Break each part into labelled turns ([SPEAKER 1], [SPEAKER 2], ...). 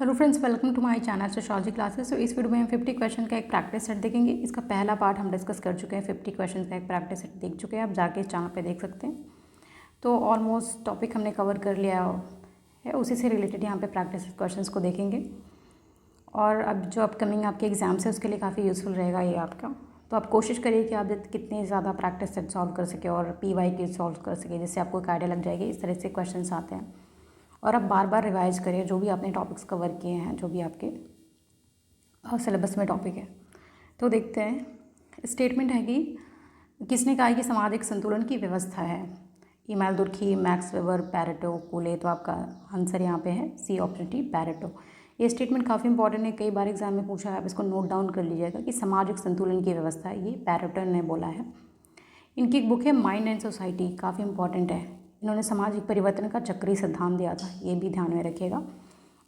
[SPEAKER 1] Hello friends, welcome to my channel sociology classes. तो इस video में हम 50 क्वेश्चन का एक प्रैक्टिस सेट देखेंगे। इसका पहला पार्ट हम डिस्कस कर चुके हैं, 50 क्वेश्चन का एक प्रैक्टिस सेट देख चुके हैं। आप जाके इस चैनल पे देख सकते हैं। तो ऑलमोस्ट टॉपिक हमने कवर कर लिया है, उसी से रिलेटेड यहाँ पे प्रैक्टिस क्वेश्चन को देखेंगे। और अब जो अपकमिंग आपके एग्जाम्स है उसके लिए काफ़ी यूज़फुल रहेगा ये आपका। तो आप कोशिश करिए कि आप कितने ज़्यादा प्रैक्टिस सेट सॉल्व कर सके और PY सॉल्व कर सके, जिससे आपको एक आइडिया लग जाएगी इस तरह से क्वेश्चन आते हैं। और आप बार बार रिवाइज करिए जो भी आपने टॉपिक्स कवर किए हैं, जो भी आपके सिलेबस में टॉपिक है। तो देखते हैं। स्टेटमेंट है कि किसने कहा कि समाज एक संतुलन की व्यवस्था है? इमाल दुर्खी, मैक्स वेबर, पैरेटो, कूले। तो आपका आंसर यहाँ पे है सी ऑप्शन टी, पैरेटो। ये स्टेटमेंट काफ़ी इंपॉर्टेंट है, कई बार एग्जाम में पूछा है, आप इसको नोट डाउन कर लीजिएगा कि समाज एक संतुलन की व्यवस्था है, ये पैरेटो ने बोला है। इनकी एक बुक है माइंड एंड सोसाइटी, काफ़ी इंपॉर्टेंट है। इन्होंने सामाजिक परिवर्तन का चक्रीय सिद्धांत दिया था, ये भी ध्यान में रखिएगा।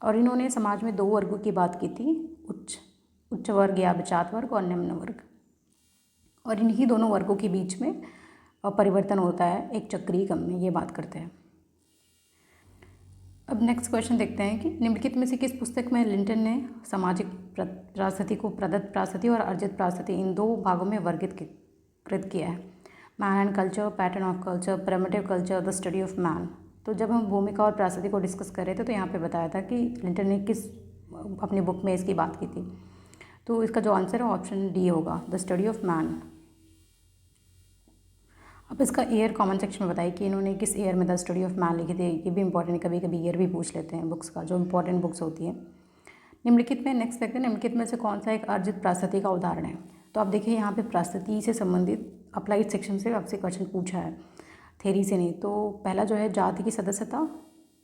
[SPEAKER 1] और इन्होंने समाज में 2 वर्गों की बात की थी, उच्च वर्ग या अभिजात वर्ग और निम्न वर्ग। और इन्हीं दोनों वर्गों के बीच में परिवर्तन होता है एक चक्रीय क्रम में, ये बात करते हैं। अब नेक्स्ट क्वेश्चन देखते हैं कि निम्नलिखित में से किस पुस्तक में लिंटन ने सामाजिक प्रास्थिति को प्रदत्त प्रास्थिति और अर्जित प्रास्थिति इन 2 भागों में वर्गीकृत किया है? Man and culture, pattern of culture, primitive culture, the study of man. तो जब हम भूमिका और प्रास्थिति को डिस्कस कर रहे थे तो यहाँ पे बताया था कि लिंटन ने किस अपनी बुक में इसकी बात की थी। तो इसका जो आंसर है ऑप्शन डी होगा, द स्टडी ऑफ मैन। अब इसका ईयर कमेंट सेक्शन में बताइए कि इन्होंने किस ईयर में द स्टडी ऑफ मैन लिखी थी। ये भी इंपॉर्टेंट, कभी कभी ईयर भी पूछ लेते हैं बुक्स का, जो इंपॉर्टेंट बुक्स होती है। निम्नलिखित में नेक्स्ट देखते हैं, निम्नलिखित में से कौन सा एक अर्जित प्रास्थिति का उदाहरण है? तो आप देखिए यहाँ पे प्रास्थिति से संबंधित अप्लाइड सेक्शन से आपसे क्वेश्चन पूछा है, थेरी से नहीं। तो पहला जो है जाति की सदस्यता,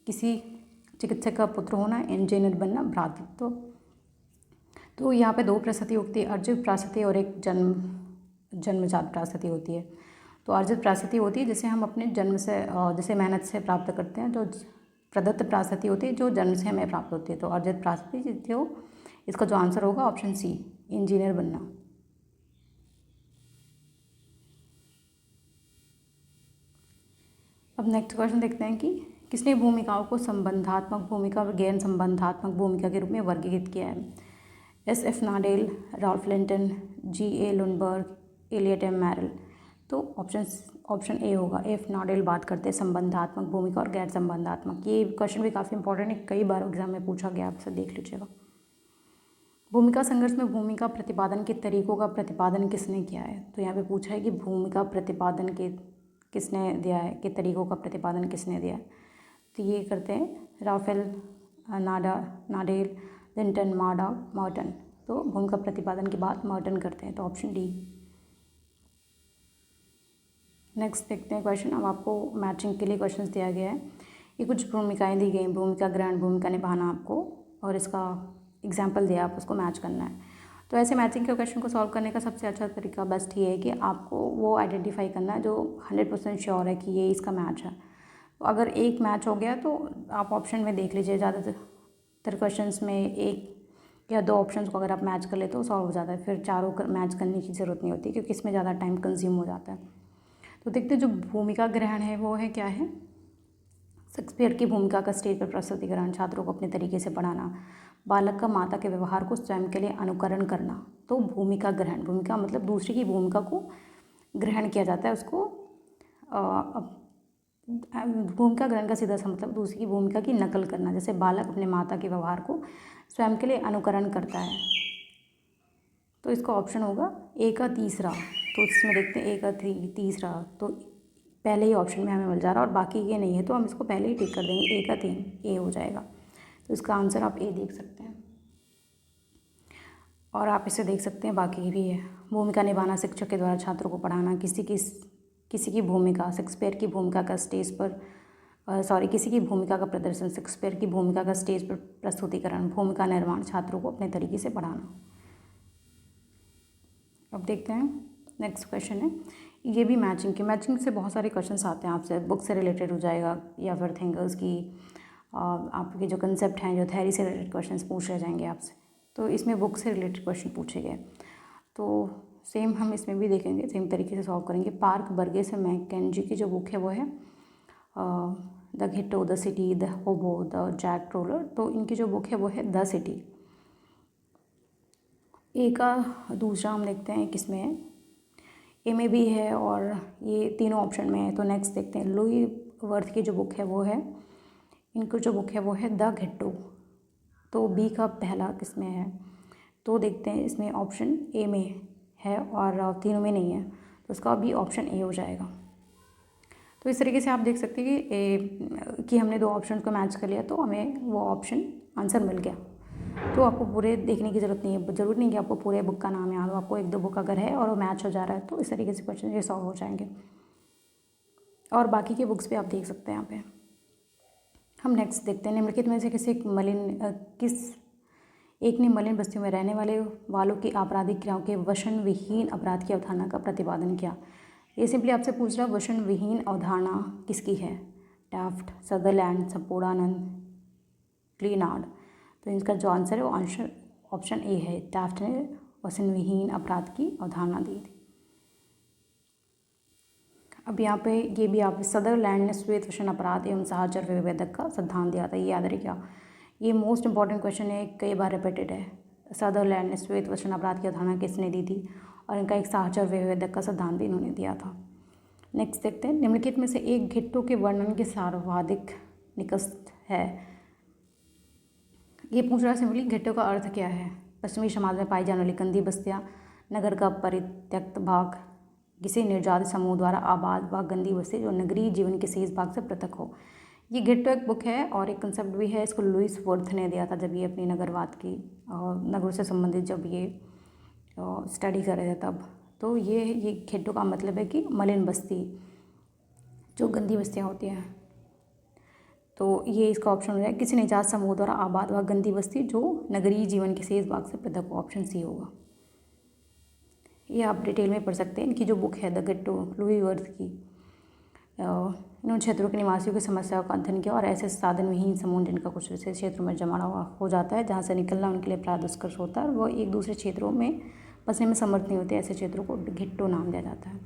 [SPEAKER 1] किसी चिकित्सक का पुत्र होना, इंजीनियर बनना, भ्रातृत्व। तो यहाँ पे 2 प्रास्थिति होती है, अर्जित प्रास्थिति और एक जन्मजात प्रास्थिति होती है। तो अर्जित प्रास्थिति होती है जिसे हम अपने जन्म से जिसे मेहनत से प्राप्त करते हैं। जो प्रदत्त प्रास्थिति होती है जो जन्म से हमें प्राप्त होती है। तो अर्जित प्रास्थिति जो, इसका जो आंसर होगा ऑप्शन सी, इंजीनियर बनना। अब नेक्स्ट क्वेश्चन देखते हैं कि किसने भूमिकाओं को संबंधात्मक भूमिका और गैर संबंधात्मक भूमिका के रूप में वर्गीकृत किया है? SF Nadel, Ralph Linton, GA Lundberg, Elliott M Merrill. तो ऑप्शन ए होगा, F नाडेल बात करते हैं संबंधात्मक भूमिका और गैर संबंधात्मक। ये क्वेश्चन भी काफ़ी इंपॉर्टेंट है, कई बार एग्जाम में पूछा गया, आपसे देख लीजिएगा। भूमिका संघर्ष में भूमिका प्रतिपादन के तरीकों का प्रतिपादन किसने किया है? तो यहाँ पे पूछा है कि भूमिका प्रतिपादन के किसने दिया है, के तरीकों का प्रतिपादन किसने दिया है? तो ये करते हैं राफेल नाडेल, लिंटन, मर्टन। तो भूमिका प्रतिपादन की बात मर्टन करते हैं, तो ऑप्शन डी। नेक्स्ट देखते हैं क्वेश्चन। अब आपको मैचिंग के लिए क्वेश्चन दिया गया है। ये कुछ भूमिकाएं दी गई, भूमिका ग्रहण, भूमिका निभाना आपको, और इसका एग्जाम्पल दिया, आप उसको मैच करना है। तो ऐसे मैचिंग के क्वेश्चन को सॉल्व करने का सबसे अच्छा तरीका बेस्ट ये है कि आपको वो आइडेंटिफाई करना है जो 100% श्योर है कि ये इसका मैच है। तो अगर एक मैच हो गया तो आप ऑप्शन में देख लीजिए, ज़्यादातर क्वेश्चंस में 1 या 2 ऑप्शंस को अगर आप मैच कर लेते हो सॉल्व हो जाता है, फिर चारों मैच करने की ज़रूरत नहीं होती, क्योंकि इसमें ज़्यादा टाइम कंज्यूम हो जाता है। तो देखते जो भूमिका ग्रहण है वो है क्या है? शेक्सपियर की भूमिका का स्टेज पर प्रस्तुतिकरण, छात्रों को अपने तरीके से पढ़ाना, बालक का माता के व्यवहार को स्वयं के लिए अनुकरण करना। तो भूमिका ग्रहण, भूमिका मतलब दूसरे की भूमिका को ग्रहण किया जाता है, उसको भूमिका ग्रहण का सीधा सा मतलब दूसरी की भूमिका की नकल करना। जैसे बालक अपने माता के व्यवहार को स्वयं के लिए अनुकरण करता है, तो इसका ऑप्शन होगा ए का तीसरा। तो इसमें देखते हैं ए का तीसरा, तो पहले ही ऑप्शन में हमें मिल जा रहा है और बाकी ये नहीं है, तो हम इसको पहले ही टिक कर देंगे, ए का 3, ए हो जाएगा। तो इसका आंसर आप ए देख सकते हैं। और आप इसे देख सकते हैं, बाकी भी है। भूमिका निभाना, शिक्षक के द्वारा छात्रों को पढ़ाना, किसी की भूमिका, शेक्सपियर की भूमिका का स्टेज पर किसी की भूमिका का प्रदर्शन, शेक्सपियर की भूमिका का स्टेज पर प्रस्तुतिकरण, भूमिका निर्माण, छात्रों को अपने तरीके से पढ़ाना। अब देखते हैं नेक्स्ट क्वेश्चन है, ये भी मैचिंग से बहुत सारे क्वेश्चंस आते हैं आपसे, बुक से रिलेटेड हो जाएगा या फिर थिंकर्स की आपके जो कंसेप्ट हैं, जो थ्योरी से रिलेटेड क्वेश्चंस पूछे जाएंगे आपसे। तो इसमें बुक से रिलेटेड क्वेश्चन पूछे गए, तो सेम हम इसमें भी देखेंगे, सेम तरीके से सॉल्व करेंगे। पार्क बर्गेस और मैकेंजी की जो बुक है वो है द घिट्टो, द सिटी, द होबो, द जैक रोलर। तो इनकी जो बुक है वो है द सिटी। ए का दूसरा हम देखते हैं किस में है, ए में भी है और ये तीनों ऑप्शन में है। तो नेक्स्ट देखते हैं लुई वर्थ की जो बुक है वो है, इनको जो बुक है वो है द घिट्टो। तो बी का पहला किस में है, तो देखते हैं इसमें ऑप्शन ए में है और तीनों में नहीं है, तो इसका भी ऑप्शन ए हो जाएगा। तो इस तरीके से आप देख सकते हैं कि हमने दो ऑप्शन को मैच कर लिया तो हमें वो ऑप्शन आंसर मिल गया। तो आपको पूरे देखने की ज़रूरत नहीं है, ज़रूरत नहीं कि आपको पूरे बुक का नाम याद हो। आपको एक दो बुक अगर है और वो मैच हो जा रहा है तो इस तरीके से क्वेश्चन ये सॉल्व हो जाएंगे। और बाकी की बुक्स भी आप देख सकते हैं यहाँ पे। हम नेक्स्ट देखते हैं निम्नलिखित में से किस एक ने मलिन बस्तियों में रहने वालों की आपराधिक क्रियाओं के वशन विहीन अपराध की अवधारणा का प्रतिपादन किया। ये सिंपली आपसे पूछ रहा है वशन विहीन अवधारणा किसकी है, टैफ्ट, सदरलैंड, सपोडानंद, क्लीनार्ड। तो इसका जो आंसर है वो आंसर ऑप्शन ए है, टैफ्ट ने वसन विहीन अपराध की अवधारणा दी थी। अब यहाँ पे ये भी आप सदरलैंड ने श्वेत वशन अपराध एवं साहचर्य विभेदक का सिद्धांत दिया था, ये याद रखिएगा। ये मोस्ट इंपॉर्टेंट क्वेश्चन है, कई बार रिपीटेड है। सदरलैंड ने श्वेत वशन अपराध की अवधारणा किसने दी थी, और इनका एक साहचर्य विभेदक का सिद्धांत भी इन्होंने दिया था। नेक्स्ट देखते हैं निम्नलिखित में से एक घिट्टो के वर्णन के सर्वाधिक निकट है। ये पूछ रहा है सिंपली घिट्टो का अर्थ क्या है। पश्चिमी समाज में पाई जाने वाली गंदी बस्तियाँ, नगर का परित्यक्त भाग, किसी निर्जात समूह द्वारा आबाद व गंदी बस्ती जो नगरीय जीवन के शेष भाग से पृथक हो। ये घिट्टो एक बुक है और एक कंसेप्ट भी है, इसको लुईस वर्थ ने दिया था जब ये अपनी नगरवाद की नगरों से संबंधित जब ये स्टडी कर रहे थे तब। तो ये घिट्टो का मतलब है कि मलिन बस्ती, जो गंदी बस्तियाँ होती हैं। तो ये इसका ऑप्शन हो जाएगा किसी निजात समूह द्वारा आबाद व गंदी बस्ती जो नगरीय जीवन के शेष भाग से पृथक हो, ऑप्शन सी होगा। ये आप डिटेल में पढ़ सकते हैं। इनकी जो बुक है द घिट्टो लुई वर्थ की, इन्होंने क्षेत्रों के निवासियों की समस्याओं का अध्ययन किया और ऐसे साधन विहीन समूह जिनका कुछ विशेष क्षेत्रों में जमाना हो जाता है जहाँ से निकलना उनके लिए प्राय दुष्कर होता है और वो एक दूसरे क्षेत्रों में बसने में समर्थ नहीं होते, ऐसे क्षेत्रों को घिट्टो नाम दिया जाता है।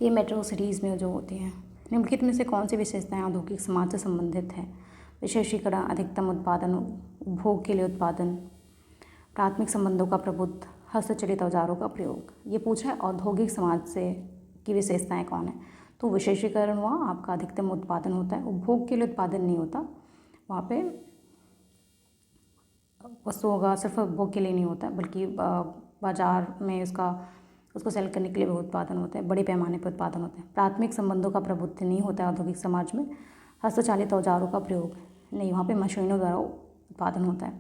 [SPEAKER 1] ये मेट्रो सिटीज़ में जो होती हैं। निम्नलिखित में से कौन सी विशेषताएं औद्योगिक समाज से संबंधित है। विशेषीकरण, अधिकतम उत्पादन, उपभोग के लिए उत्पादन, प्राथमिक संबंधों का प्रबुद्ध, हस्तचलित औजारों का प्रयोग। ये पूछा है औद्योगिक समाज से की विशेषताएं कौन है। तो विशेषीकरण हुआ, आपका अधिकतम उत्पादन होता है, उपभोग के लिए उत्पादन नहीं होता, वहाँ पे वस्तुओं का सिर्फ उपभोग के लिए नहीं होता बल्कि बाजार में उसको सेल करने के लिए भी उत्पादन होता है, बड़े पैमाने पर उत्पादन होता है। प्राथमिक संबंधों का प्रभुत्व नहीं होता है औद्योगिक समाज में। हस्तचालित औजारों का प्रयोग नहीं, वहाँ पे मशीनों द्वारा उत्पादन होता है।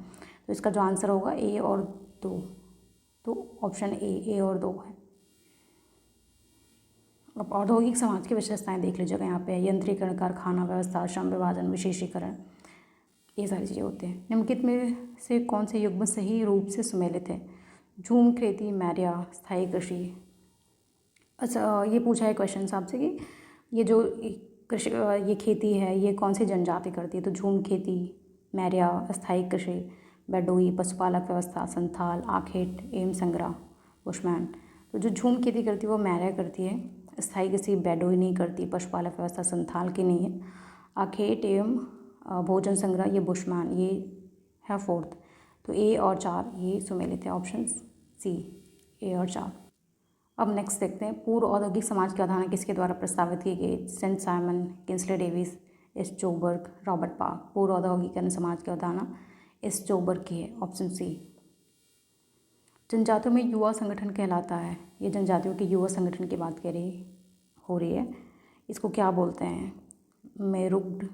[SPEAKER 1] तो इसका जो आंसर होगा ए और दो, तो ऑप्शन ए और दो है। अब औद्योगिक समाज की विशेषताएं देख लीजिएगा यहाँ पे, यंत्रीकरण, कारखाना व्यवस्था, श्रम विभाजन, विशेषीकरण, ये सारी चीज़ें होती हैं। निम्नलिखित में से कौन से युग्म सही रूप से सुमेलित है। झूम खेती, मैरिया, स्थायी कृषि। अच्छा, ये पूछा है क्वेश्चन आपसे कि ये जो कृषि ये खेती है ये कौन सी जनजाति करती है। तो झूम खेती, मैरिया, स्थायी कृषि, बेडोई, पशुपालक व्यवस्था, संथाल, आखेट एवं संग्रह, बुशमैन। तो जो झूम खेती करती है वो मैरिया करती है, स्थायी कृषि बेडोई नहीं करती, पशुपालक व्यवस्था संथाल की नहीं है, आखेट एवं भोजन संग्रह ये बुशमैन, ये है फोर्थ। तो ए और 4 ये सुमेलित है, ऑप्शन सी ए और 4। अब नेक्स्ट देखते हैं पूर्व औद्योगिक समाज की अवधारणा किसके द्वारा प्रस्तावित की गई। Saint Simon, Kingsley Davis, S Sjoberg, Robert Park. पूर्व औद्योगिकरण समाज की अवधारणा एस जोबर्ग की है, ऑप्शन सी। जनजातियों में युवा संगठन कहलाता है, ये जनजातियों के युवा संगठन की बात हो रही है। इसको क्या बोलते हैं, मेरुग्ड,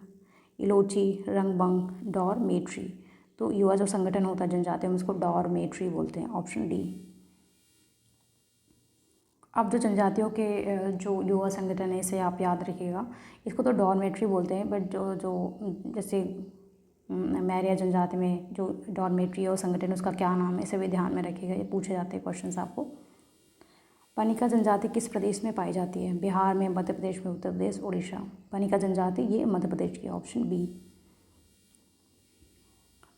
[SPEAKER 1] इलोची, रंगबंग, डॉरमेट्री। तो युवा जो संगठन होता है जनजातियों में उसको डॉरमेट्री बोलते हैं, ऑप्शन डी। अब जो जनजातियों के जो युवा संगठन है इसे आप याद रखिएगा, इसको तो डॉरमेट्री बोलते हैं, बट जो जैसे मैरिया जनजाति में जो डॉरमेट्री और संगठन उसका क्या नाम है इसे भी ध्यान में रखिएगा, ये पूछे जाते हैं क्वेश्चन आपको। पनिका जनजाति किस प्रदेश में पाई जाती है। बिहार में, मध्य प्रदेश में, उत्तर प्रदेश, उड़ीसा। पनिका जनजाति ये मध्य प्रदेश की, ऑप्शन बी।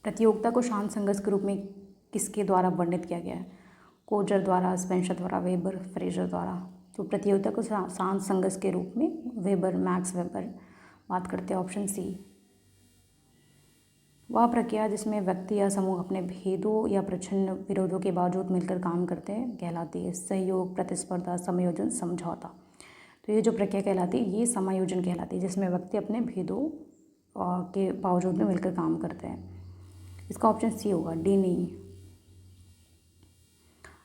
[SPEAKER 1] प्रतियोगिता को शांत संघर्ष के रूप में किसके द्वारा वर्णित किया गया है। कोजर द्वारा, स्पेंसर द्वारा, वेबर, फ्रेजर द्वारा। तो प्रतियोगिता को शांत संघर्ष के रूप में वेबर, मैक्स वेबर बात करते हैं ऑप्शन सी। वह प्रक्रिया जिसमें व्यक्ति या समूह अपने भेदों या प्रच्छन्न विरोधों के बावजूद मिलकर काम करते हैं कहलाती है सहयोग, प्रतिस्पर्धा, समायोजन, समझौता। तो ये जो प्रक्रिया कहलाती है ये समायोजन कहलाती है, जिसमें व्यक्ति अपने भेदों के बावजूद में मिलकर काम करते हैं। इसका ऑप्शन सी होगा, डी नहीं।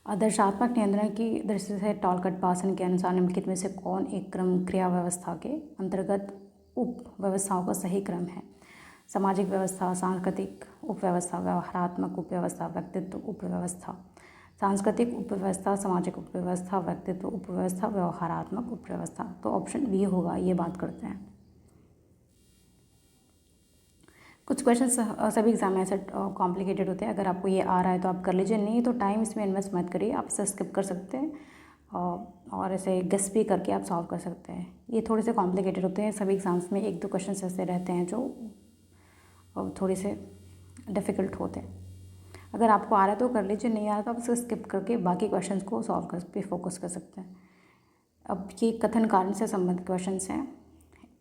[SPEAKER 1] आदर्शात्मक नियंत्रण की दृष्टि से टॉलकट पासन के अनुसार निम्नलिखित में से कौन एक क्रम क्रिया व्यवस्था के अंतर्गत उप व्यवस्थाओं का सही क्रम है? सामाजिक व्यवस्था, सांस्कृतिक उपव्यवस्था, व्यवहारात्मक उपव्यवस्था, व्यक्तित्व उपव्यवस्था। सांस्कृतिक उपव्यवस्था, सामाजिक उपव्यवस्था, व्यक्तित्व उपव्यवस्था, व्यवहारात्मक उपव्यवस्था। तो ऑप्शन बी होगा, ये बात करते हैं। कुछ क्वेश्चन सभी एग्जाम में ऐसे कॉम्प्लिकेटेड होते हैं, अगर आपको ये आ रहा है तो आप कर लीजिए, नहीं तो टाइम इसमें इन्वेस्ट मत करिए, आप इसे स्किप कर सकते हैं और ऐसे गेस भी करके आप सॉल्व कर सकते हैं। ये थोड़े से कॉम्प्लिकेटेड होते हैं, सभी एग्जाम्स में एक दो क्वेश्चन ऐसे रहते हैं जो थोड़े से डिफ़िकल्ट होते हैं। अगर आपको आ रहा है तो कर लीजिए, नहीं आ रहा तो आप इसे स्किप करके बाकी क्वेश्चंस को सॉल्व कर पे फोकस कर सकते हैं। अब ये कथन कारण से संबंधित क्वेश्चंस हैं,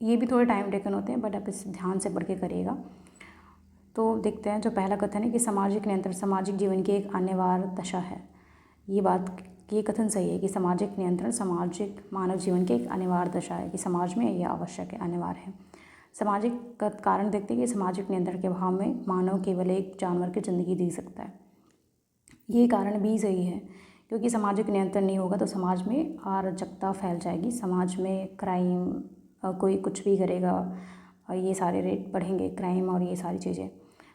[SPEAKER 1] ये भी थोड़े टाइम टेकन होते हैं, बट आप इसे ध्यान से पढ़ के करिएगा। तो देखते हैं, जो पहला कथन है कि सामाजिक नियंत्रण सामाजिक जीवन की एक अनिवार्य दशा है। ये कथन सही है कि सामाजिक नियंत्रण सामाजिक मानव जीवन की एक अनिवार्य दशा है, कि समाज में यह आवश्यक है, अनिवार्य है। सामाजिक कारण देखते हैं कि सामाजिक नियंत्रण के अभाव में मानव केवल एक जानवर की ज़िंदगी जी सकता है। ये कारण भी सही है, क्योंकि सामाजिक नियंत्रण नहीं होगा तो समाज में अराजकता फैल जाएगी, समाज में क्राइम, कोई कुछ भी करेगा, ये सारे रेट बढ़ेंगे, क्राइम और ये सारी चीज़ें।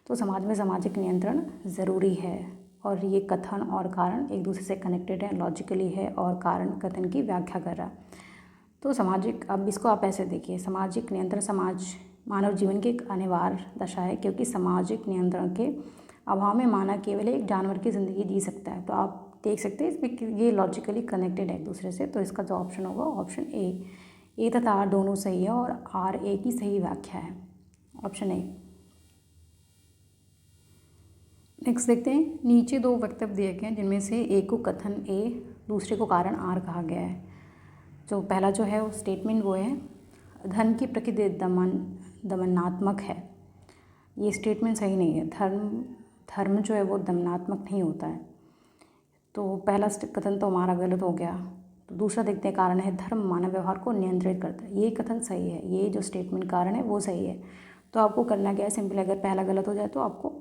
[SPEAKER 1] तो समाज में सामाजिक नियंत्रण ज़रूरी है, और ये कथन और कारण एक दूसरे से कनेक्टेड है, लॉजिकली है, और कारण कथन की व्याख्या कर रहा है। तो सामाजिक, अब इसको आप ऐसे देखिए, सामाजिक नियंत्रण समाज मानव जीवन की एक अनिवार्य दशा है, क्योंकि सामाजिक नियंत्रण के अभाव में मानव केवल एक जानवर की ज़िंदगी जी सकता है। तो आप देख सकते हैं इसमें कि ये लॉजिकली कनेक्टेड है एक दूसरे से। तो इसका जो ऑप्शन होगा ऑप्शन ए तथा आर दोनों सही है, और आर ए की सही व्याख्या है, ऑप्शन ए। नेक्स्ट देखते हैं, नीचे दो वक्तव्य दिए गए हैं जिनमें से एक को कथन ए, दूसरे को कारण आर कहा गया है। जो पहला जो है वो स्टेटमेंट वो है, धर्म की प्रकृति दमनात्मक है। ये स्टेटमेंट सही नहीं है, धर्म जो है वो दमनात्मक नहीं होता है। तो पहला कथन तो हमारा गलत हो गया। तो दूसरा देखते हैं, कारण है धर्म मानव व्यवहार को नियंत्रित करता है। ये कथन सही है, ये जो स्टेटमेंट कारण है वो सही है। तो आपको करना क्या है, सिंपली अगर पहला गलत हो जाए तो आपको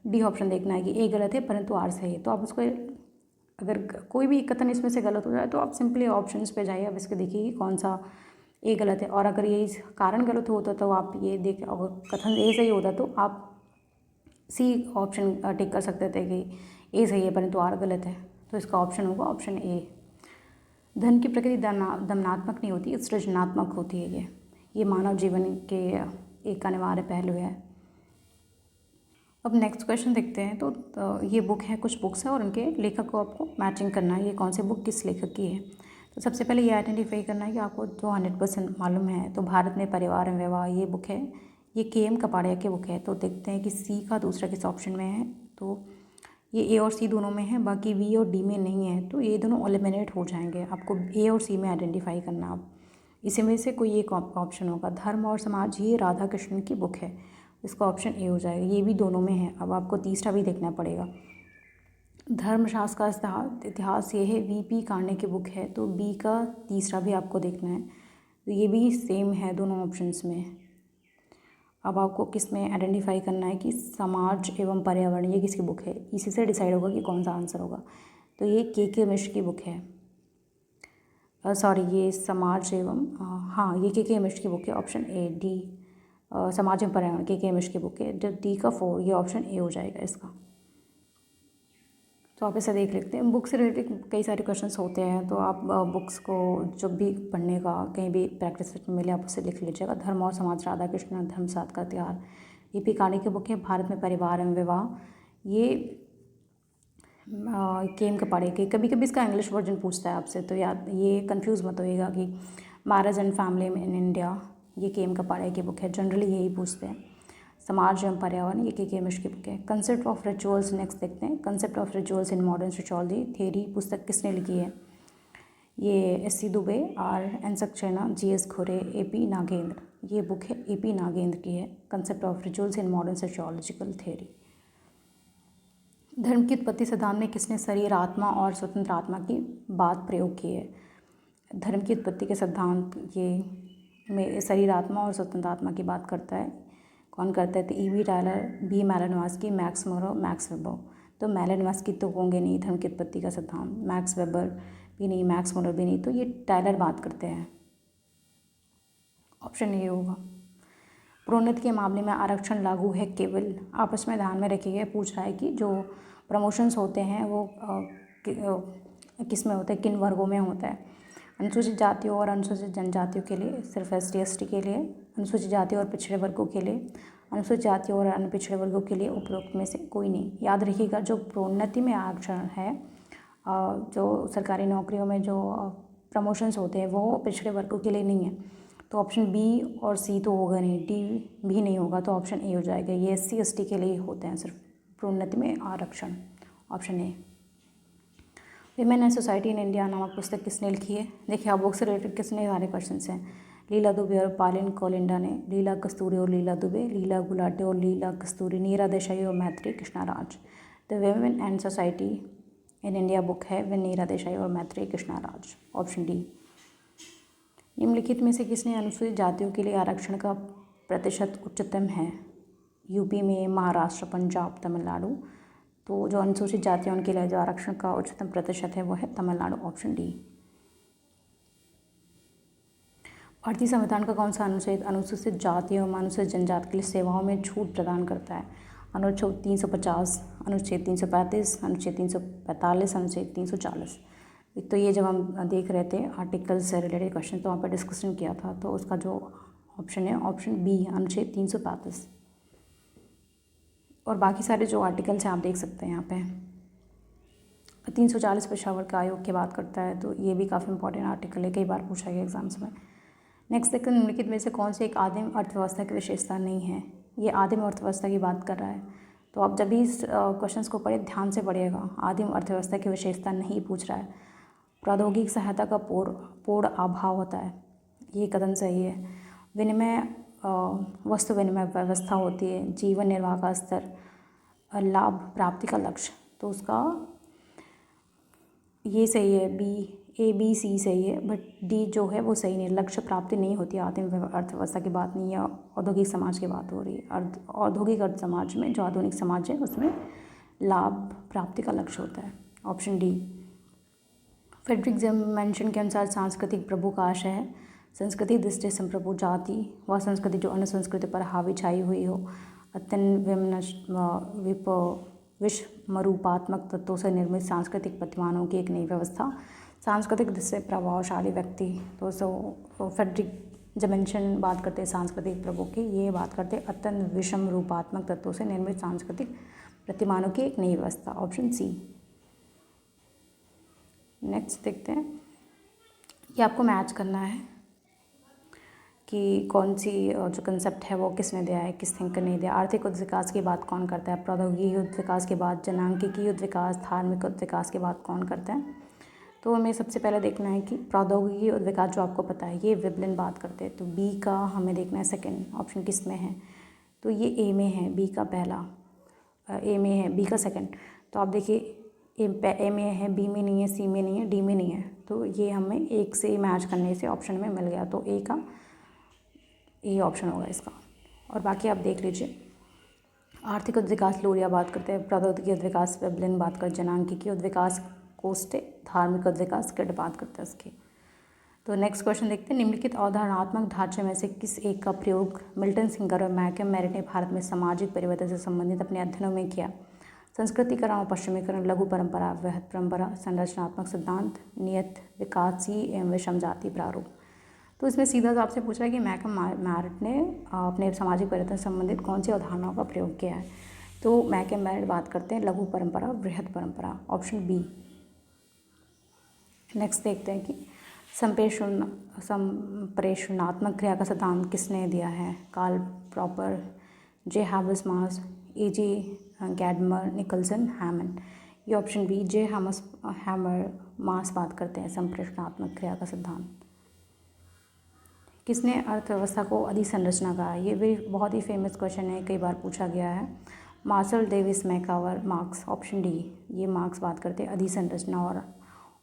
[SPEAKER 1] डी ऑप्शन देखना है कि ए गलत है परंतु आर सही है। तो आप उसको, अगर कोई भी कथन इसमें से गलत हो जाए तो आप सिंपली ऑप्शंस पे जाइए, अब इसके देखिए कि कौन सा ए गलत है, और अगर ये कारण गलत होता तो आप ये देख, अगर कथन ए सही होता तो आप सी ऑप्शन टिक कर सकते थे कि ए सही है परंतु आर गलत है। तो इसका ऑप्शन होगा ऑप्शन ए। धन की प्रकृति दमनात्मक नहीं होती, सृजनात्मक होती है। ये मानव जीवन के एक अनिवार्य पहलू है। अब नेक्स्ट क्वेश्चन देखते हैं। तो ये बुक है, कुछ बुक्स हैं और उनके लेखक को आपको मैचिंग करना है, ये कौन सी बुक किस लेखक की है। तो सबसे पहले ये आइडेंटिफाई करना है कि आपको जो 100% मालूम है। तो भारत में परिवार एवं विवाह ये बुक है, ये के.एम. कपाड़िया की बुक है। तो देखते हैं कि सी का दूसरा किस ऑप्शन में है। तो ये ए और सी दोनों में है, बाकी बी और डी में नहीं है। तो ये दोनों एलिमिनेट हो जाएंगे, आपको ए और सी में आइडेंटिफाई करना। आप इसी में से कोई एक ऑप्शन होगा। धर्म और समाज, ये राधा कृष्णन की बुक है, इसका ऑप्शन ए हो जाएगा। ये भी दोनों में है। अब आपको तीसरा भी देखना पड़ेगा। धर्मशास्त्र का इतिहास ये है, वी.पी. कांडे की बुक है। तो बी का तीसरा भी आपको देखना है। तो ये भी सेम है दोनों ऑप्शंस में। अब आपको किस में आइडेंटिफाई करना है कि समाज एवं पर्यावरण, ये किसकी बुक है, इसी से डिसाइड होगा कि कौन सा आंसर होगा। तो ये के मिश्र की बुक है, सॉरी ये समाज एवं, हाँ ये के मिश्र की बुक है, ऑप्शन ए डी। समाज एवं पर्यावरण के मिश्र की बुक है, जो डी का 4, ये ऑप्शन ए हो जाएगा इसका। तो आप इसे देख लेते हैं। बुक से रिलेटेड कई सारे क्वेश्चंस होते हैं, तो आप बुक्स को जब भी पढ़ने का कहीं भी प्रैक्टिस सेट में मिले आप उसे लिख लीजिएगा। धर्म और समाज, राधा कृष्ण धर्मसात का त्याग, वी.पी. कांडे की बुक है। भारत में परिवार एवं विवाह, ये के.एम. कपाड़िया की। कभी कभी इसका इंग्लिश वर्जन पूछता है आपसे, तो याद ये कंफ्यूज मत होइएगा कि marriage and family in India, ये के.एम. कपाड़िया की बुक है। जनरली यही पूछते हैं। समाज एवं पर्यावरण, ये के मिश्र की बुक है। कंसेप्ट ऑफ रिचुअल्स, नेक्स्ट देखते हैं। Concept of rituals in modern sociology theory पुस्तक किसने लिखी है। ये S C. Dube, R. N. Saxena, G S. Khore, A P. Nagendra, ये बुक है AP नागेंद्र की है, concept of rituals in modern sociological theory. धर्म की उत्पत्ति सिद्धांत में किसने शरीर आत्मा और स्वतंत्र आत्मा की बात प्रयोग की है? धर्म की उत्पत्ति के सिद्धांत ये में शरीर आत्मा और स्वतंत्र आत्मा की बात करता है। कौन करता है? तो E.B. Tyler, B. Malinowski, max मोरो, मैक्स वेबर। तो मैलिनोव्स्की तो होंगे नहीं धर्म की उत्पत्ति का सिद्धांत, मैक्स वेबर भी नहीं, मैक्स मोरो भी नहीं, तो ये टायलर बात करते हैं। ऑप्शन ए होगा। प्रोन्नति के मामले में आरक्षण लागू है केवल, आपस में ध्यान में रखिए, पूछ रहा है कि जो प्रमोशंस होते हैं वो किस में होता है, किन वर्गों में होता है? अनुसूचित जातियों और अनुसूचित जनजातियों के लिए, सिर्फ ST के लिए, अनुसूचित जातियों और पिछड़े वर्गों के लिए, अनुसूचित जातियों और अन्य पिछड़े वर्गों के लिए, उपरोक्त में से कोई नहीं। याद रखिएगा, जो प्रोन्नति में आरक्षण है, जो सरकारी नौकरियों में जो प्रमोशंस होते हैं वो पिछड़े वर्गों के लिए नहीं है। तो ऑप्शन B और C तो होगा नहीं, D भी नहीं होगा, तो ऑप्शन A हो जाएगा। ये SC ST के लिए होते हैं सिर्फ प्रोन्नति में आरक्षण, option A। Women and society in India नामक पुस्तक किसने लिखी है? देखिए, आप बुक से रिलेटेड किसने सारे क्वेश्चन हैं। लीला दुबे और पालिन कोलिंडा ने, लीला कस्तूरी और लीला दुबे, लीला गुलाटी और लीला कस्तूरी, नीरा देसाई और मैत्री Krishnaraj. The women and society in India book है वे नीरा देसाई और मैत्री कृष्णाराज, ऑप्शन D। निम्नलिखित में से किसने अनुसूचित जातियों के लिए आरक्षण का प्रतिशत उच्चतम है? यूपी में, महाराष्ट्र, पंजाब, तमिलनाडु। तो जो अनुसूचित जाति है उनके लिए जो आरक्षण का उच्चतम प्रतिशत है वो है तमिलनाडु, ऑप्शन D। भारतीय संविधान का कौन सा अनुच्छेद अनुसूचित जाति एवं अनुसूचित जनजाति के लिए सेवाओं में छूट प्रदान करता है? अनुच्छेद 350, अनुच्छेद 335, अनुच्छेद 345, अनुच्छेद 340। तो ये जब हम देख रहे थे आर्टिकल से रिलेटेड क्वेश्चन, तो वहाँ पर डिस्कशन किया था, तो उसका जो ऑप्शन है ऑप्शन B, अनुच्छेद 335। और बाकी सारे जो आर्टिकल्स हैं आप देख सकते हैं यहाँ पे। 340 पेशा वर्ग आयोग की बात करता है, तो ये भी काफ़ी इंपॉर्टेंट आर्टिकल है, कई बार पूछा गया एग्जाम्स में। नेक्स्ट देखते हैं, निम्नलिखित में से कौन से एक आदिम अर्थव्यवस्था की विशेषता नहीं है? ये आदिम अर्थव्यवस्था की बात कर रहा है, तो आप जब भी इस क्वेश्चन को पढ़े ध्यान से पढ़िएगा। आदिम अर्थव्यवस्था की विशेषता नहीं पूछ रहा है। प्रौद्योगिक सहायता का पूर्ण अभाव होता है, ये कथन सही है। विनिमय वस्तु विनिमय व्यवस्था होती है। जीवन निर्वाह का स्तर, लाभ प्राप्ति का लक्ष्य, तो उसका ये सही है, A B C सही है, बट D जो है वो सही नहीं, लक्ष्य प्राप्ति नहीं होती। आदिम अर्थव्यवस्था की बात नहीं है, औद्योगिक समाज की बात हो रही है। औद्योगिक अर्थ समाज में, जो आधुनिक समाज है उसमें लाभ प्राप्ति का लक्ष्य होता है, ऑप्शन D। फ्रेडरिक ज़ेमैन्शन के अनुसार सांस्कृतिक प्रभु का आशय है संस्कृति दृष्टि संप्रभु जाति वह संस्कृति जो अन्य संस्कृति पर हावी छाई हुई हो, अत्यंत विषमरूपात्मक तत्वों से निर्मित सांस्कृतिक प्रतिमानों की एक नई व्यवस्था, सांस्कृतिक दृष्टि से प्रभावशाली व्यक्ति। तो फ्रेडरिक ज़ेमैन्शन बात करते हैं सांस्कृतिक प्रभु की, ये बात करते हैं अत्यंत विषम रूपात्मक तत्वों से निर्मित सांस्कृतिक प्रतिमानों की एक नई व्यवस्था, ऑप्शन C। नेक्स्ट देखते हैं, ये आपको मैच करना है कि कौन सी जो कंसेप्ट है वो किसने दिया है, किस थिंकर ने दिया। आर्थिक युद्ध विकास की बात कौन करता है? प्रौद्योगिकी युद्ध विकास के बाद जनांकीय युद्ध विकास, धार्मिक युद्ध विकास की बात कौन करता है? तो हमें सबसे पहले देखना है कि प्रौद्योगिकी युद्ध विकास जो आपको पता है ये वेबलिन बात करते हैं, तो B का हमें देखना है सेकेंड ऑप्शन किस में है, तो ये A में है, B का पहला, A में है, B का सेकेंड। तो आप देखिए A में है, B में नहीं है, C में नहीं है, D में नहीं है, तो ये हमें एक से मैच करने से ऑप्शन में मिल गया, तो A का A ऑप्शन होगा इसका। और बाकी आप देख लीजिए, आर्थिक युद्ध विकास लोरिया बात करते हैं, प्रौद्योगिकी युद्ध विकास वेबलिन बात करते हैं, जनांकीय युद्ध विकास कोस्टे, धार्मिक युद्ध विकास किड बात करते हैं इसकी। तो नेक्स्ट क्वेश्चन देखते हैं, निम्नलिखित अवधारणात्मक ढांचे में से किस एक का प्रयोग मिल्टन सिंगर और मैकम मेरिट ने भारत में सामाजिक परिवर्तन से संबंधित अपने अध्ययनों में किया? संस्कृतिकरण और पश्चिमीकरण, लघु परंपरा, वृहत परंपरा, संरचनात्मक सिद्धांत, नियत विकासशील एवं विषम जाति प्रारूप। तो इसमें सीधा सा आपसे पूछ रहा है कि मैकम मेरिट ने अपने सामाजिक परिवर्तन से संबंधित कौन सी अवधारणाओं का प्रयोग किया है? तो मैकम मेरिट बात करते हैं लघु परंपरा, वृहत परंपरा, ऑप्शन B। नेक्स्ट देखते हैं कि संप्रेषणात्मक क्रिया का सिद्धांत किसने दिया है? Karl Popper, J Habermas, A.J. Gadamer, Nicholson, Hamann. ये option B, J Habermas बात करते हैं संप्रेषणात्मक क्रिया का सिद्धांत। किसने अर्थव्यवस्था को अधिसंरचना कहा? ये भी बहुत ही फेमस क्वेश्चन है, कई बार पूछा गया है। Marshall Davis MacIver Marx, option D. ये मार्क्स बात करते हैं अधिसंरचना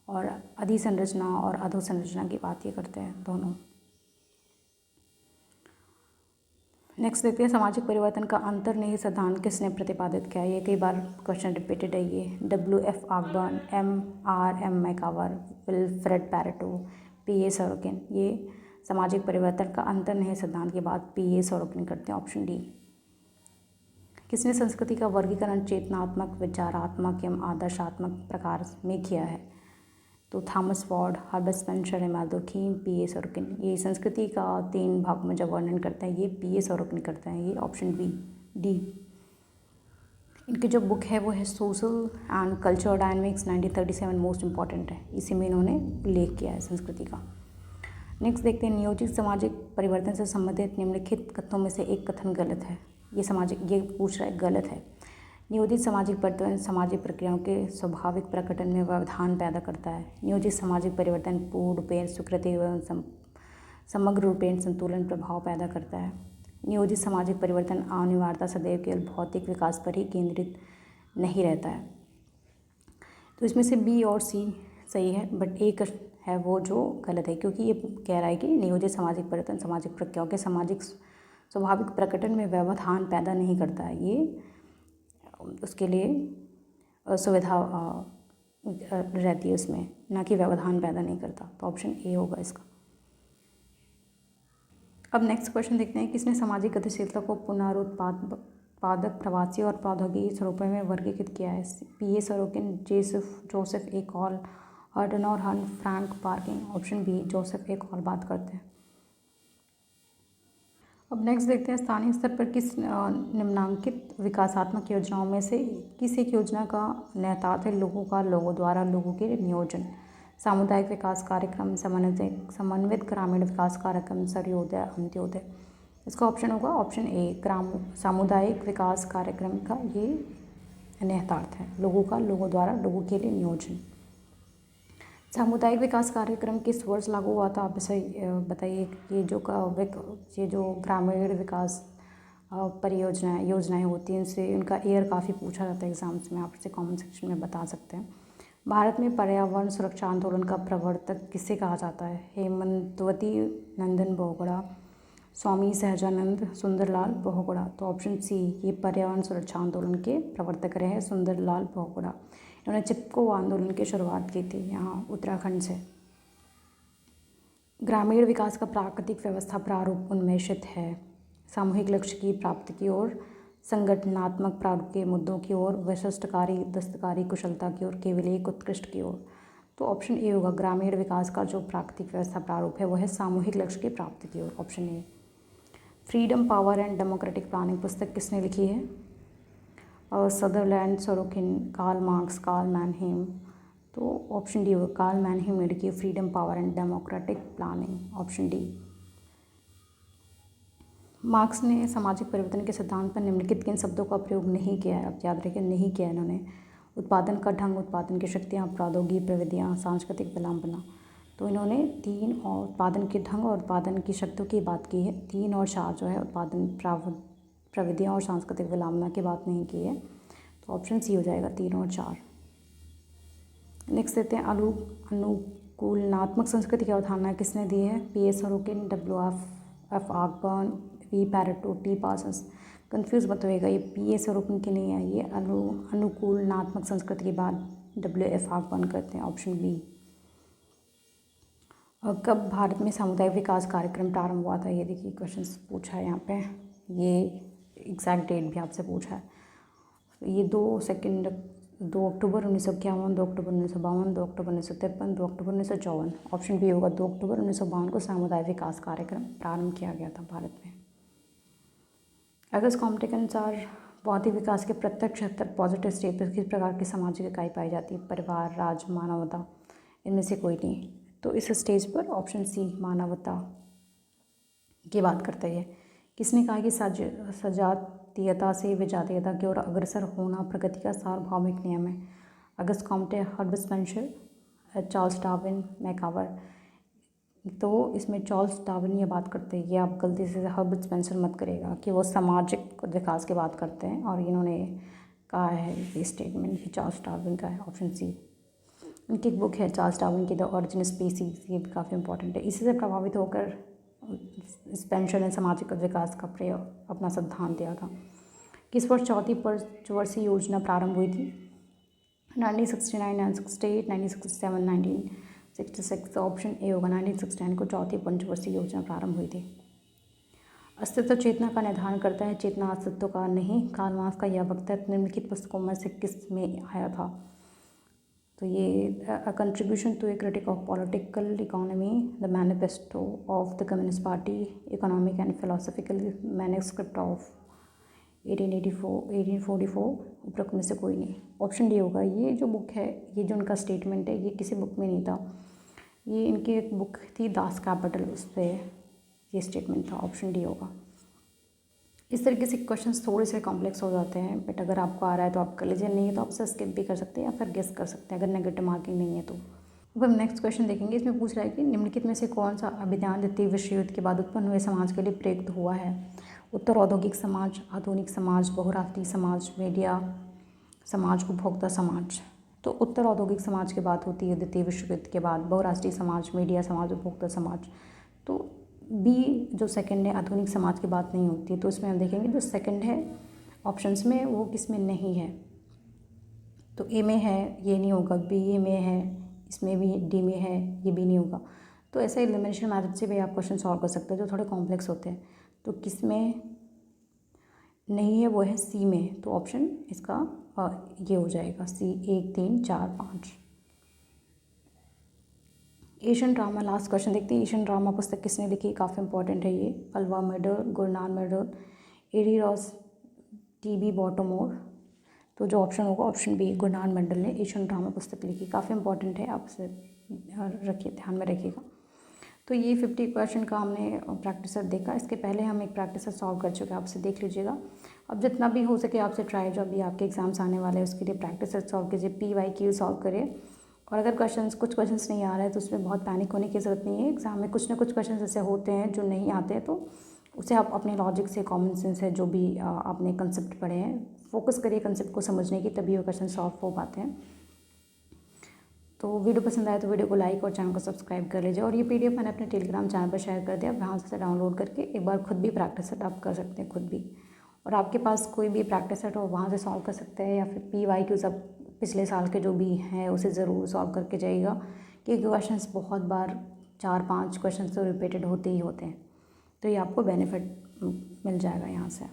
[SPEAKER 1] और अधिसंरचना और अधोसंरचना की बात ये करते हैं दोनों। नेक्स्ट देखते हैं सामाजिक परिवर्तन का अंतर्निहित सिद्धांत किसने प्रतिपादित किया? ये कई बार क्वेश्चन रिपीटेड है ये। W.F. Ogburn, M.R.M. MacIver, Wilfred Pareto, P.A. Sorokin. ये सामाजिक परिवर्तन का अंतर्निहित सिद्धांत की बात P.A. सॉरोकिन करते हैं, ऑप्शन डी। किसने संस्कृति का वर्गीकरण चेतनात्मक, विचारात्मक एवं आदर्शात्मक प्रकार में किया है? तो Thomas Ford, Herbert Spencer, Immanuel Keen, P.A. Sorokin. ये संस्कृति का 3 भागों में जब वर्णन करते हैं ये P.A. सॉरोकिन करते हैं, ये ऑप्शन डी। इनकी जो बुक है वो है social and culture dynamics 1937, most important है, इसी में इन्होंने उल्लेख किया है संस्कृति का। नेक्स्ट देखते हैं नियोजित सामाजिक परिवर्तन से संबंधित निम्नलिखित कथनों में से एक कथन गलत है। ये पूछ रहा है, गलत है। नियोजित सामाजिक परिवर्तन सामाजिक प्रक्रियाओं के स्वाभाविक प्रकटन में व्यवधान पैदा करता है। नियोजित सामाजिक परिवर्तन पूर्ण रूपेण स्वीकृति एवं समग्र रूपेण संतुलन प्रभाव पैदा करता है। नियोजित सामाजिक परिवर्तन अनिवार्यता सदैव केवल भौतिक विकास पर ही केंद्रित नहीं रहता है। तो इसमें से बी और सी सही है, बट एक है वो जो गलत है, क्योंकि ये कह रहा है कि नियोजित सामाजिक परिवर्तन सामाजिक प्रक्रियाओं के सामाजिक स्वाभाविक प्रकटन में व्यवधान पैदा नहीं करता है। ये उसके लिए सुविधा रहती है उसमें, ना कि व्यवधान पैदा नहीं करता। तो ऑप्शन ए होगा इसका। अब नेक्स्ट क्वेश्चन देखते हैं, किसने सामाजिक गतिशीलता को पुनरुत्पादक, प्रवासी और प्रौद्योगिकी स्वरूपों में वर्गीकृत किया है? P.A. सॉरोकिन, Joseph A call, Horton और Hunt, Frank Parkin. Option B, Joseph A Kahl बात करते हैं। अब नेक्स्ट देखते हैं स्थानीय स्तर पर किस निम्नांकित विकासात्मक योजनाओं में से किस एक योजना का निहितार्थ है लोगों का लोगों द्वारा लोगों के नियोजन? सामुदायिक विकास कार्यक्रम, समन्वित ग्रामीण विकास कार्यक्रम, सर्वोदय, अंत्योदय। इसका ऑप्शन होगा ऑप्शन ए, सामुदायिक विकास कार्यक्रम का ये निहितार्थ है, लोगों का लोगों द्वारा लोगों के लिए नियोजन। सामुदायिक विकास कार्यक्रम किस वर्ष लागू हुआ था? आप इसे बताइए। ये जो ग्रामीण विकास योजनाएं होती हैं उनसे उनका ईयर काफ़ी पूछा जाता है एग्जाम्स में, आप इसे कमेंट सेक्शन में बता सकते हैं। भारत में पर्यावरण सुरक्षा आंदोलन का प्रवर्तक किसे कहा जाता है? हेमंतवती नंदन बहुगुणा, स्वामी सहजानंद, सुंदरलाल बहुगुणा। तो ऑप्शन सी, ये पर्यावरण सुरक्षा आंदोलन के प्रवर्तक रहे सुंदरलाल बहुगुणा। इन्होंने चिपको आंदोलन की शुरुआत की थी यहाँ उत्तराखंड से। ग्रामीण विकास का प्राकृतिक व्यवस्था प्रारूप उन्मेषित है सामूहिक लक्ष्य की प्राप्ति की ओर, संगठनात्मक प्रारूप के मुद्दों की ओर, विशिष्टकारी दस्तकारी कुशलता की ओर, केवल एक उत्कृष्ट की ओर। तो ऑप्शन ए होगा, ग्रामीण विकास का जो प्राकृतिक व्यवस्था प्रारूप है वो है सामूहिक लक्ष्य की प्राप्ति की ओर, option A. Freedom, power and democratic planning पुस्तक किसने लिखी है? Sutherland, Sorokin, Karl Marx, Karl Mannheim. तो ऑप्शन डी होगा, कार्ल मैनहेम ने लिखी है freedom, power and democratic planning, option D. Marx ने सामाजिक परिवर्तन के सिद्धांत पर निम्नलिखित किन शब्दों का प्रयोग नहीं किया है? अब याद रखें, नहीं किया है इन्होंने। उत्पादन का ढंग, उत्पादन की शक्तियाँ, प्रौद्योगिकी, प्रविधियाँ, सांस्कृतिक विलंबना। तो इन्होंने 3 और उत्पादन के ढंग और उत्पादन की शक्तियों की बात की है। 3 और 4 जो है उत्पादन, प्रविधियाँ और सांस्कृतिक विलंबना की बात नहीं की है। तो ऑप्शन सी हो जाएगा 3 और 4। नेक्स्ट देते हैं अनुकूलनात्मक संस्कृति की अवधारणा किसने दी है? P.A. सॉरोकिन, W.F. ऑकबर्न, V. Pareto, T. Parsons. Confuse मत होएगा, ये P.A. सॉरोकिन की नहीं है, ये अनुकूलनात्मक संस्कृति की बात W.F. ऑकबर्न करते हैं, ऑप्शन बी। और कब भारत में सामुदायिक विकास कार्यक्रम प्रारंभ हुआ था? ये देखिए क्वेश्चन पूछा है यहाँ पे, ये एग्जैक्ट डेट भी आपसे पूछा है। ये 2 अक्टूबर 1951, 2 अक्टूबर 1952, 2 अक्टूबर 1953, 2 अक्टूबर 1954। ऑप्शन बी होगा, 2 अक्टूबर 1952 को सामुदायिक विकास कार्यक्रम प्रारंभ किया गया था भारत में। अगस्त कॉम्टे के अनुसार बौद्धिक विकास के प्रत्यक्ष पॉजिटिव स्टेज पर किस प्रकार की सामाजिक इकाई पाई जाती है? परिवार, राज्य, मानवता, इनमें से कोई नहीं। तो इस स्टेज पर ऑप्शन सी, मानवता की बात करता है। किसने कहा कि सजातीयता से विजातीयता की ओर अग्रसर होना प्रगति का सार्वभौमिक नियम है? August Comte, Herbert Spencer, Charles Darwin, MacIver. तो इसमें चार्ल्स डार्विन ये बात करते हैं कि आप गलती से हर्बर्ट स्पेंसर मत करेगा कि वो सामाजिक विकास की बात करते हैं, और इन्होंने कहा है ये स्टेटमेंट कि चार्ल्स डार्विन का है, ऑप्शन सी। इनकी एक बुक है चार्ल्स डार्विन की द ओरिजिन स्पीसीज, ये भी काफ़ी इंपॉर्टेंट है। इसी से प्रभावित होकर स्पेंसर ने सामाजिक विकास का प्रयोग अपना सिद्धांत दिया था। किस वर्ष चौथी पंचवर्षीय योजना प्रारंभ हुई थी? 1969, 1968, 1967, 1966। ऑप्शन ए होगा 1969 को चौथी पंचवर्षीय योजना प्रारंभ हुई थी। अस्तित्व चेतना का निर्धारण करता है, चेतना अस्तित्व का नहीं। कार्ल मार्क्स का यह वक्तव्य निम्नलिखित पुस्तकों में से किस में आया था? तो ये a contribution to a critique of political economy, the manifesto of the communist party, economic and philosophical manuscript of 1844 उपरोक्त में से कोई नहीं। ऑप्शन डी होगा। ये जो बुक है, ये जो उनका स्टेटमेंट है, ये किसी बुक में नहीं था, ये इनकी एक बुक थी दास कैपिटल, उस पर ये स्टेटमेंट था। ऑप्शन डी होगा। इस तरीके से क्वेश्चंस थोड़े से कॉम्प्लेक्स हो जाते हैं, बट अगर आपको आ रहा है तो आप कर लीजिए, नहीं है तो आप उसे स्किप भी कर सकते हैं या फिर गेस कर सकते हैं अगर नेगेटिव मार्किंग नहीं है तो। अब हम नेक्स्ट क्वेश्चन देखेंगे। इसमें पूछ रहा है कि निम्नलिखित में से कौन सा अभिधान द्वितीय विश्व युद्ध के बाद उत्पन्न हुए समाज के लिए प्रयुक्त हुआ है? उत्तर औद्योगिक समाज, आधुनिक समाज, बहुराष्ट्रीय समाज, मीडिया समाज, उपभोक्ता समाज। तो उत्तर औद्योगिक समाज की बात होती है द्वितीय विश्व युद्ध के बाद, बहुराष्ट्रीय समाज, मीडिया समाज, उपभोक्ता समाज। तो बी जो सेकंड है आधुनिक समाज की बात नहीं होती, तो इसमें हम देखेंगे जो सेकंड है ऑप्शंस में वो किस में नहीं है। तो ए में है, ये नहीं होगा। बी में है, इसमें भी। डी में है, ये भी नहीं होगा। तो ऐसे एलिमिनेशन मेथड से भी आप क्वेश्चन सॉल्व कर सकते हैं जो थोड़े कॉम्प्लेक्स होते हैं। तो किस में नहीं है वो है सी में, तो ऑप्शन इसका ये हो जाएगा सी। 1, 3, 4, 5। एशियन ड्रामा, लास्ट क्वेश्चन देखते हैं। एशियन ड्रामा पुस्तक किसने लिखी? काफ़ी इंपॉर्टेंट है ये। अल्वा मेडल, गुरनान Myrdal, A D Ross, T B. Bottomore. तो जो ऑप्शन होगा ऑप्शन बी, गुरनान मेडल ने एशियन ड्रामा पुस्तक लिखी। काफ़ी इंपॉर्टेंट है, आप इसे रखिए, ध्यान में रखिएगा। तो ये 50 क्वेश्चन का हमने प्रैक्टिस सेट देखा। इसके पहले हम एक प्रैक्टिस सेट सॉल्व कर चुके हैं, आप इसे देख लीजिएगा। अब जितना भी हो सके आपसे ट्राई, जो अभी आपके एग्जाम्स आने वाले हैं उसके लिए प्रैक्टिस सेट सॉल्व कीजिए, PYQ सॉल्व करिए। और अगर कुछ क्वेश्चंस नहीं आ रहे हैं तो उसमें बहुत पैनिक होने की ज़रूरत नहीं है। एग्जाम में कुछ ना कुछ क्वेश्चन ऐसे होते हैं जो नहीं आते हैं, तो उसे आप अपने लॉजिक से, कॉमन सेंस से, जो भी आपने कंसेप्ट पढ़े हैं, फोकस करिए कंसेप्ट को समझने की, तभी वो क्वेश्चन सॉल्व हो पाते हैं। तो वीडियो पसंद आए तो वीडियो को लाइक और चैनल को सब्सक्राइब कर लीजिए। और ये PDF मैंने अपने टेलीग्राम चैनल पर शेयर कर दिया, वहाँ से डाउनलोड करके एक बार खुद भी प्रैक्टिस सेट आप कर सकते हैं खुद भी। और आपके पास कोई भी प्रैक्टिस सेट हो वहाँ से सॉल्व कर सकते हैं, या फिर PYQ सब पिछले साल के जो भी हैं उसे ज़रूर सॉल्व करके जाइएगा, क्योंकि क्वेश्चंस बहुत बार 4-5 क्वेश्चन तो रिपीटेड होते ही होते हैं। तो ये आपको बेनिफिट मिल जाएगा यहाँ से।